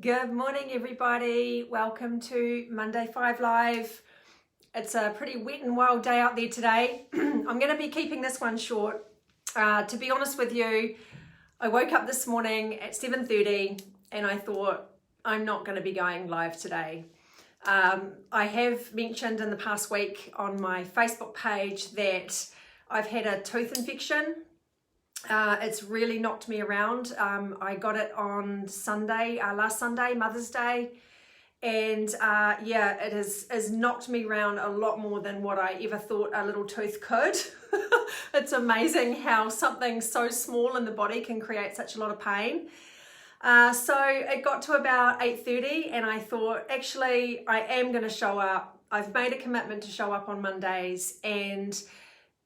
Good morning, everybody. Welcome to Monday 5 Live. It's a pretty wet and wild day out there today. I'm going to be keeping this one short. To be honest with you, I woke up this morning at 7:30 and I thought, I'm not going to be going live today. I have mentioned in the past week on my Facebook page that I've had a tooth infection. It's really knocked me around. I got it on Sunday, last Sunday, Mother's Day. And it has knocked me around a lot more than what I ever thought a little tooth could. It's amazing how something so small in the body can create such a lot of pain. So it got to about 8:30 and I thought, actually, I am going to show up. I've made a commitment to show up on Mondays, and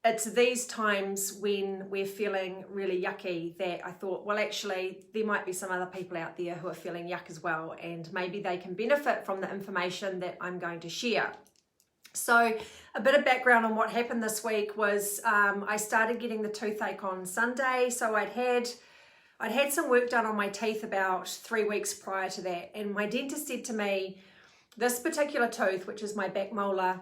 it's these times when we're feeling really yucky that I thought, well, actually, there might be some other people out there who are feeling yuck as well, and maybe they can benefit from the information that I'm going to share. So a bit of background on what happened this week was I started getting the toothache on Sunday. So I'd had some work done on my teeth about 3 weeks prior to that, and my dentist said to me, this particular tooth, which is my back molar,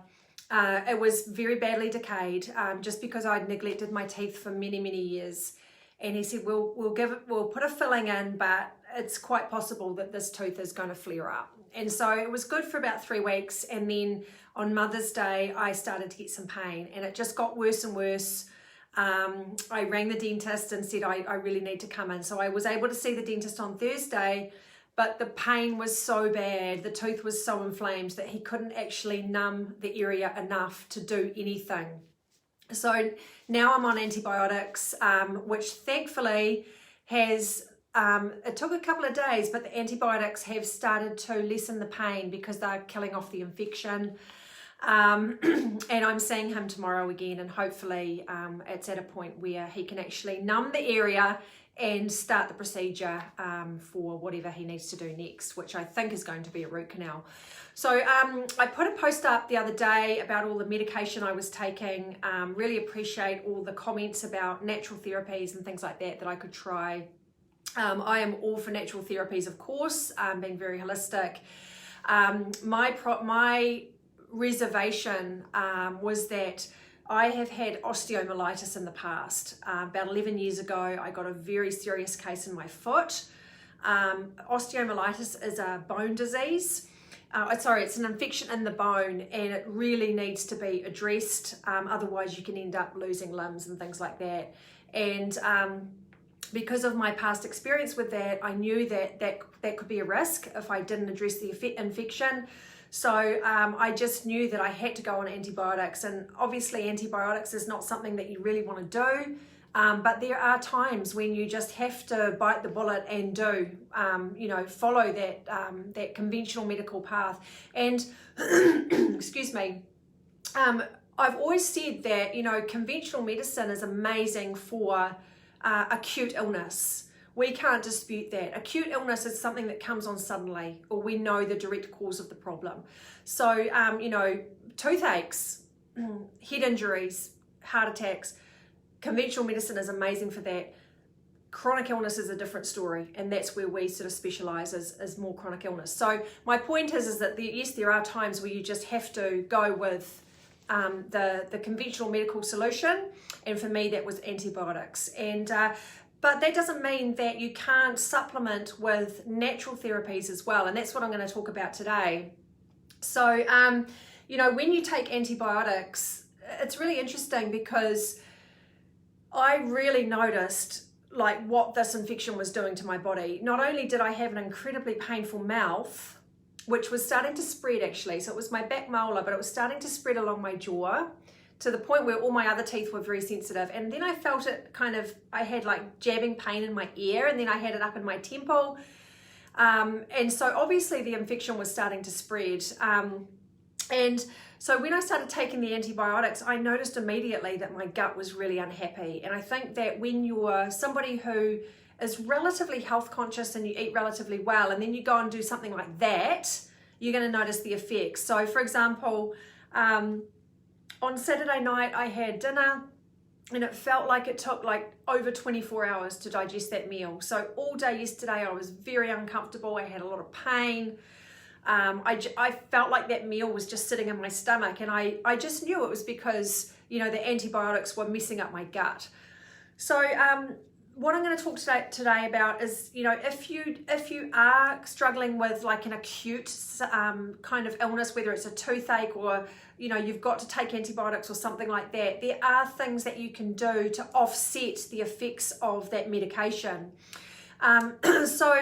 it was very badly decayed, just because I'd neglected my teeth for many, many years. And he said, we'll put a filling in, but it's quite possible that this tooth is going to flare up. And so it was good for about 3 weeks. And then on Mother's Day, I started to get some pain, and it just got worse and worse. I rang the dentist and said, I really need to come in. So I was able to see the dentist on Thursday, but the pain was so bad, the tooth was so inflamed that he couldn't actually numb the area enough to do anything. So now I'm on antibiotics, which thankfully has, it took a couple of days, but the antibiotics have started to lessen the pain because they're killing off the infection. And I'm seeing him tomorrow again, and hopefully it's at a point where he can actually numb the area and start the procedure for whatever he needs to do next, which I think is going to be a root canal. So I put a post up the other day about all the medication I was taking. Really appreciate all the comments about natural therapies and things like that I could try. I am all for natural therapies, of course, being very holistic. My reservation was that I have had osteomyelitis in the past. About 11 years ago, I got a very serious case in my foot. Osteomyelitis is a bone disease. It's an infection in the bone, and it really needs to be addressed. Otherwise, you can end up losing limbs and things like that. And because of my past experience with that, I knew that could be a risk if I didn't address the infection. So I just knew that I had to go on antibiotics, and obviously antibiotics is not something that you really want to do, but there are times when you just have to bite the bullet and follow that conventional medical path. And excuse me, I've always said that conventional medicine is amazing for acute illness. We can't dispute that. Acute illness is something that comes on suddenly, or we know the direct cause of the problem. So, toothaches, head injuries, heart attacks, conventional medicine is amazing for that. Chronic illness is a different story, and that's where we sort of specialize as more chronic illness. So my point is that yes, there are times where you just have to go with the conventional medical solution, and for me that was antibiotics. And but that doesn't mean that you can't supplement with natural therapies as well. And that's what I'm going to talk about today. So, when you take antibiotics, it's really interesting because I really noticed what this infection was doing to my body. Not only did I have an incredibly painful mouth, which was starting to spread actually. So it was my back molar, but it was starting to spread along my jaw, to the point where all my other teeth were very sensitive. And then I felt it I had jabbing pain in my ear, and then I had it up in my temple. And so obviously the infection was starting to spread. And so when I started taking the antibiotics, I noticed immediately that my gut was really unhappy. And I think that when you're somebody who is relatively health conscious and you eat relatively well, and then you go and do something like that, you're going to notice the effects. So for example, on Saturday night, I had dinner and it felt like it took like over 24 hours to digest that meal. So all day yesterday I was very uncomfortable. I had a lot of pain. I felt like that meal was just sitting in my stomach, and I just knew it was because, you know, the antibiotics were messing up my gut. So what I'm going to talk today about is, you know, if you are struggling with like an acute kind of illness, whether it's a toothache or, you know, you've got to take antibiotics or something like that, there are things that you can do to offset the effects of that medication. So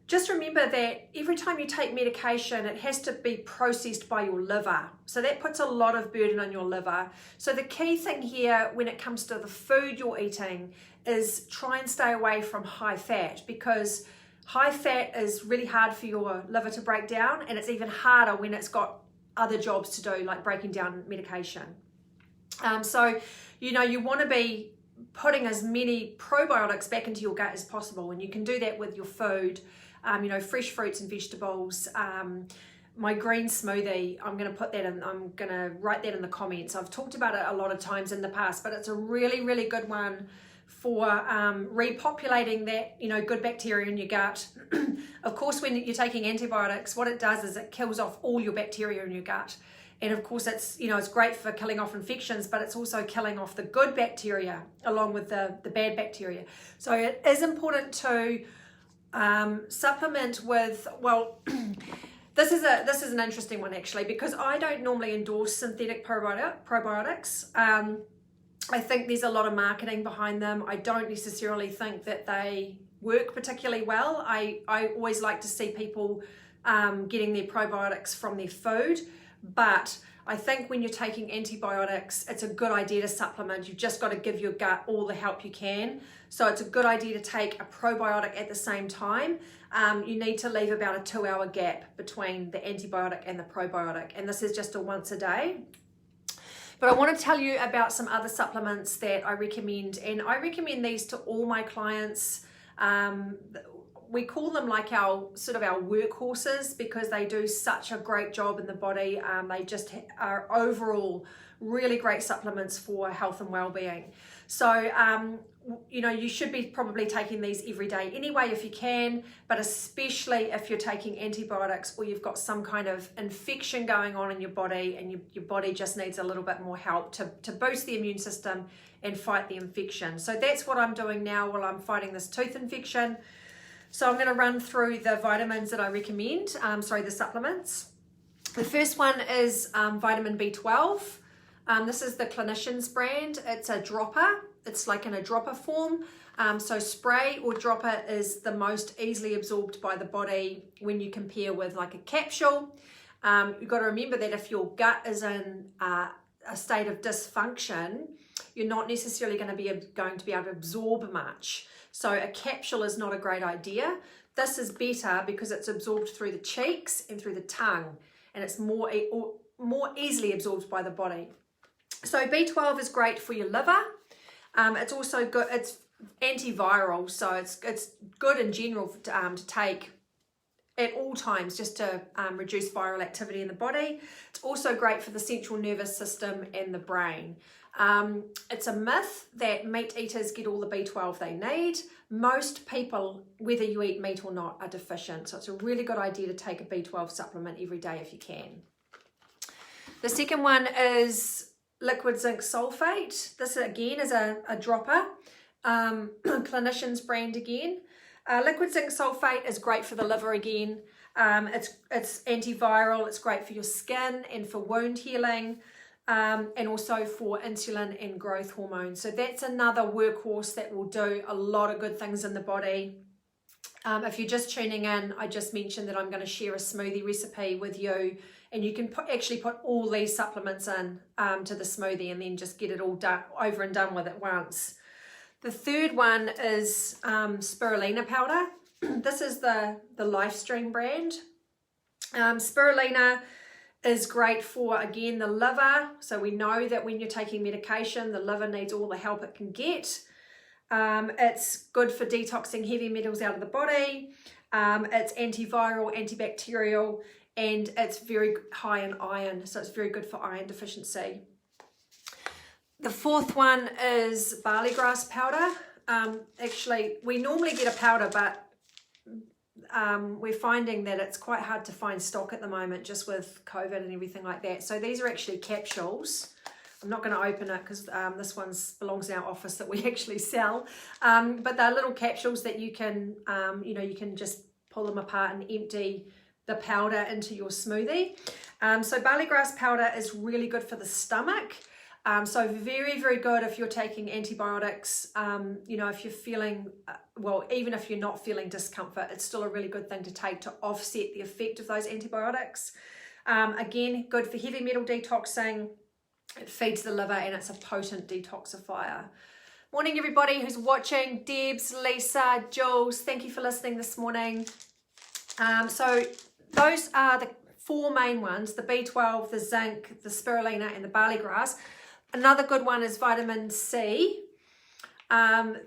just remember that every time you take medication, it has to be processed by your liver. So that puts a lot of burden on your liver. So the key thing here when it comes to the food you're eating is try and stay away from high fat, because high fat is really hard for your liver to break down, and it's even harder when it's got other jobs to do, like breaking down medication. So, you know, you want to be putting as many probiotics back into your gut as possible, and you can do that with your food. You know, fresh fruits and vegetables. My green smoothie, I'm going to put that in, I'm going to write that in the comments. I've talked about it a lot of times in the past, but it's a really, really good one for repopulating that, you know, good bacteria in your gut. Of course, when you're taking antibiotics, what it does is it kills off all your bacteria in your gut. And of course, it's, you know, it's great for killing off infections, but it's also killing off the good bacteria along with the bad bacteria. So it is important to supplement with, well, this is an interesting one actually, because I don't normally endorse synthetic probiotics. I think there's a lot of marketing behind them. I don't necessarily think that they work particularly well. I always like to see people getting their probiotics from their food, but I think when you're taking antibiotics, it's a good idea to supplement. You've just got to give your gut all the help you can. So it's a good idea to take a probiotic at the same time. You need to leave about a 2-hour gap between the antibiotic and the probiotic, and this is just a once a day. But I want to tell you about some other supplements that I recommend, and I recommend these to all my clients. We call them like our workhorses, because they do such a great job in the body. They just are overall really great supplements for health and well-being. So you know, you should be probably taking these every day anyway if you can, but especially if you're taking antibiotics or you've got some kind of infection going on in your body, and your body just needs a little bit more help to boost the immune system and fight the infection. So that's what I'm doing now while I'm fighting this tooth infection. So I'm going to run through the vitamins that I recommend, the supplements. The first one is vitamin B12. This is the Clinicians brand. It's a dropper. It's like in a dropper form. So spray or dropper is the most easily absorbed by the body when you compare with like a capsule. You've got to remember that if your gut is in a state of dysfunction, you're not necessarily going to be able to absorb much. So a capsule is not a great idea. This is better because it's absorbed through the cheeks and through the tongue, and it's more easily absorbed by the body. So B12 is great for your liver. It's also good, it's antiviral, so it's good in general to take at all times, just to reduce viral activity in the body. It's also great for the central nervous system and the brain. It's a myth that meat eaters get all the B12 they need. Most people, whether you eat meat or not, are deficient. So it's a really good idea to take a B12 supplement every day if you can. The second one is liquid zinc sulfate. This again is a dropper. Clinicians brand again. Liquid zinc sulfate is great for the liver again. It's antiviral. It's great for your skin and for wound healing. And also for insulin and growth hormones. So that's another workhorse that will do a lot of good things in the body. If you're just tuning in, I just mentioned that I'm going to share a smoothie recipe with you, and you can actually put all these supplements in to the smoothie and then just get it all done, over and done with at once. The third one is spirulina powder. This is the Lifestream brand. Spirulina is great for, again, the liver. So we know that when you're taking medication, the liver needs all the help it can get. It's good for detoxing heavy metals out of the body. It's antiviral, antibacterial, and it's very high in iron. So it's very good for iron deficiency. The fourth one is barley grass powder. Actually, we normally get a powder, but we're finding that it's quite hard to find stock at the moment just with COVID and everything like that. So these are actually capsules. I'm not going to open it because this one belongs in our office that we actually sell. But they're little capsules that you can, you can just pull them apart and empty the powder into your smoothie. So barley grass powder is really good for the stomach. So very, very good if you're taking antibiotics. If you're feeling, even if you're not feeling discomfort, it's still a really good thing to take to offset the effect of those antibiotics. Again, good for heavy metal detoxing. It feeds the liver and it's a potent detoxifier. Morning, everybody who's watching. Debs, Lisa, Jules, thank you for listening this morning. So those are the four main ones, the B12, the zinc, the spirulina, and the barley grass. Another good one is vitamin C.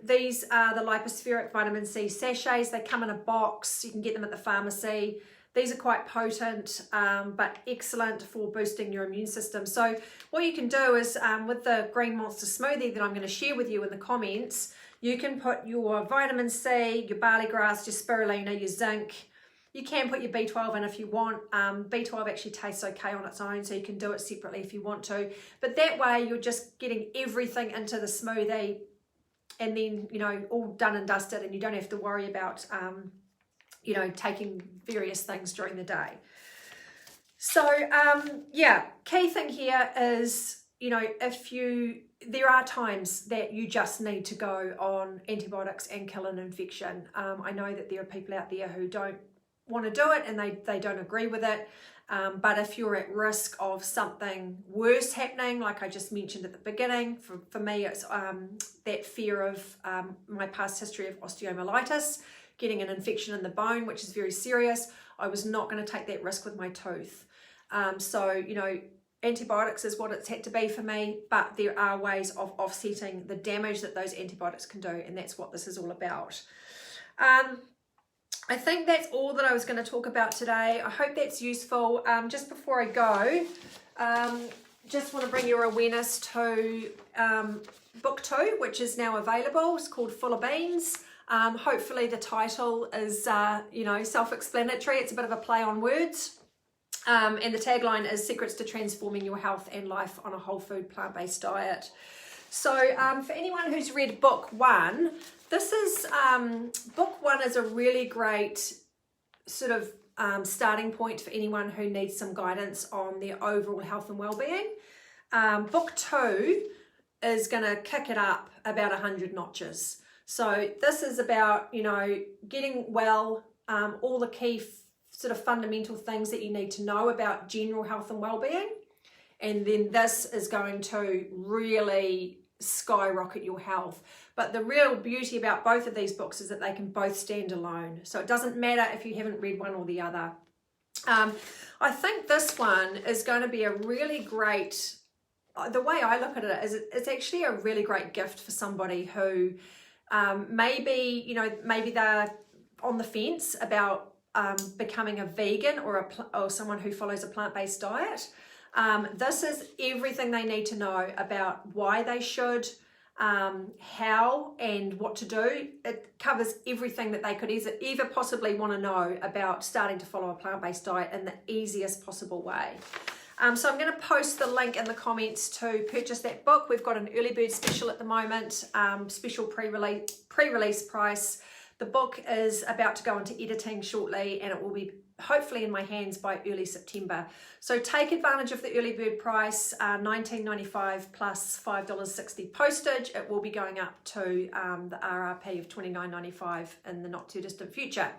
These are the lipospheric vitamin C sachets. They come in a box. You can get them at the pharmacy. These are quite potent, but excellent for boosting your immune system. So what you can do is with the Green Monster smoothie that I'm going to share with you in the comments, you can put your vitamin C, your barley grass, your spirulina, your zinc. You can put your B12 in if you want. B12 actually tastes okay on its own, so you can do it separately if you want to. But that way you're just getting everything into the smoothie and then, all done and dusted, and you don't have to worry about, taking various things during the day. So, key thing here is, there are times that you just need to go on antibiotics and kill an infection. I know that there are people out there who don't want to do it and they don't agree with it. But if you're at risk of something worse happening, like I just mentioned at the beginning, for me, it's that fear of my past history of osteomyelitis, getting an infection in the bone, which is very serious. I was not going to take that risk with my tooth. Antibiotics is what it's had to be for me, but there are ways of offsetting the damage that those antibiotics can do, and that's what this is all about. I think that's all that I was going to talk about today. I hope that's useful. Just before I go, just want to bring your awareness to book 2, which is now available. It's called Full of Beans. Hopefully the title is, self-explanatory. It's a bit of a play on words. And the tagline is Secrets to Transforming Your Health and Life on a Whole Food Plant-Based Diet. So for anyone who's read book 1, this is, book 1 is a really great sort of starting point for anyone who needs some guidance on their overall health and well-being. Book 2 is going to kick it up about 100 notches. So this is about, getting well, all the key sort of fundamental things that you need to know about general health and well-being. And then this is going to really skyrocket your health. But the real beauty about both of these books is that they can both stand alone. So it doesn't matter if you haven't read one or the other. I think this one is going to be a really great, the way I look at it is it's actually a really great gift for somebody who maybe they're on the fence about becoming a vegan or someone who follows a plant-based diet. This is everything they need to know about why they should, how and what to do. It covers everything that they could ever possibly want to know about starting to follow a plant-based diet in the easiest possible way. So I'm going to post the link in the comments to purchase that book. We've got an early bird special at the moment, special pre-release price. The book is about to go into editing shortly, and it will be hopefully in my hands by early September. So take advantage of the early bird price, $19.95 plus $5.60 postage. It will be going up to the RRP of $29.95 in the not too distant future.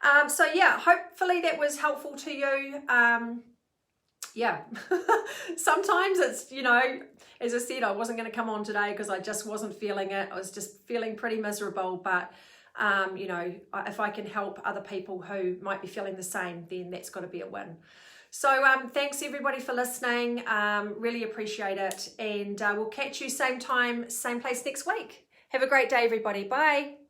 Hopefully that was helpful to you. Sometimes it's, as I said, I wasn't going to come on today because I just wasn't feeling it. I was just feeling pretty miserable, but if I can help other people who might be feeling the same, then that's got to be a win. So thanks everybody for listening. Really appreciate it. And we'll catch you same time, same place next week. Have a great day, everybody. Bye.